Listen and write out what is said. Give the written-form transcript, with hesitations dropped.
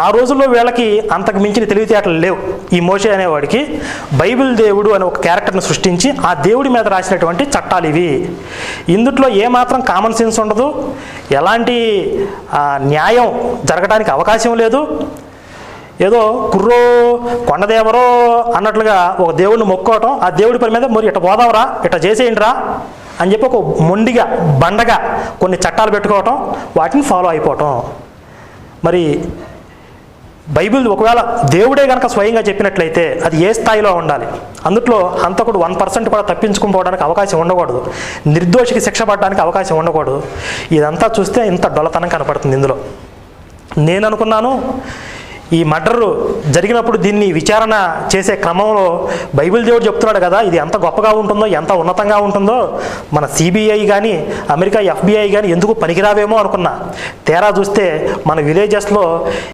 ఆ రోజుల్లో వీళ్ళకి అంతకు మించిన తెలివితేటలు లేవు. ఈ మోషే అనేవాడికి బైబిల్ దేవుడు అనే ఒక క్యారెక్టర్ని సృష్టించి ఆ దేవుడి మీద రాసినటువంటి చట్టాలు ఇవి. ఇందుట్లో ఏమాత్రం కామన్ సెన్స్ ఉండదు, ఎలాంటి న్యాయం జరగడానికి అవకాశం లేదు. ఏదో కుర్రో కొండదేవరో అన్నట్లుగా ఒక దేవుడిని మొక్కోవటం, ఆ దేవుడి పని మీద మరి ఇట్ట పోదావరా, ఇట్ట చేసేయండిరా అని చెప్పి ఒక మొండిగా బండగా కొన్ని చట్టాలు పెట్టుకోవటం, వాటిని ఫాలో అయిపోవటం. మరి బైబిల్ ఒకవేళ దేవుడే కనుక స్వయంగా చెప్పినట్లయితే అది ఏ స్థాయిలో ఉండాలి? అందుట్లో హంతకుడు 1% కూడా తప్పించుకుపోవడానికి అవకాశం ఉండకూడదు, నిర్దోషికి శిక్ష పడడానికి అవకాశం ఉండకూడదు. ఇదంతా చూస్తే ఇంత డొల్లతనం కనపడుతుంది ఇందులో. నేను అనుకున్నాను ఈ మర్డర్ జరిగినప్పుడు దీన్ని విచారణ చేసే క్రమంలో బైబిల్ దేవుడు చెప్తున్నాడు కదా, ఇది ఎంత గొప్పగా ఉంటుందో, ఎంత ఉన్నతంగా ఉంటుందో, మన సిబిఐ కానీ అమెరికా FBI కానీ ఎందుకు పనికిరావేమో అనుకున్నా. తేరా చూస్తే మన విలేజెస్లో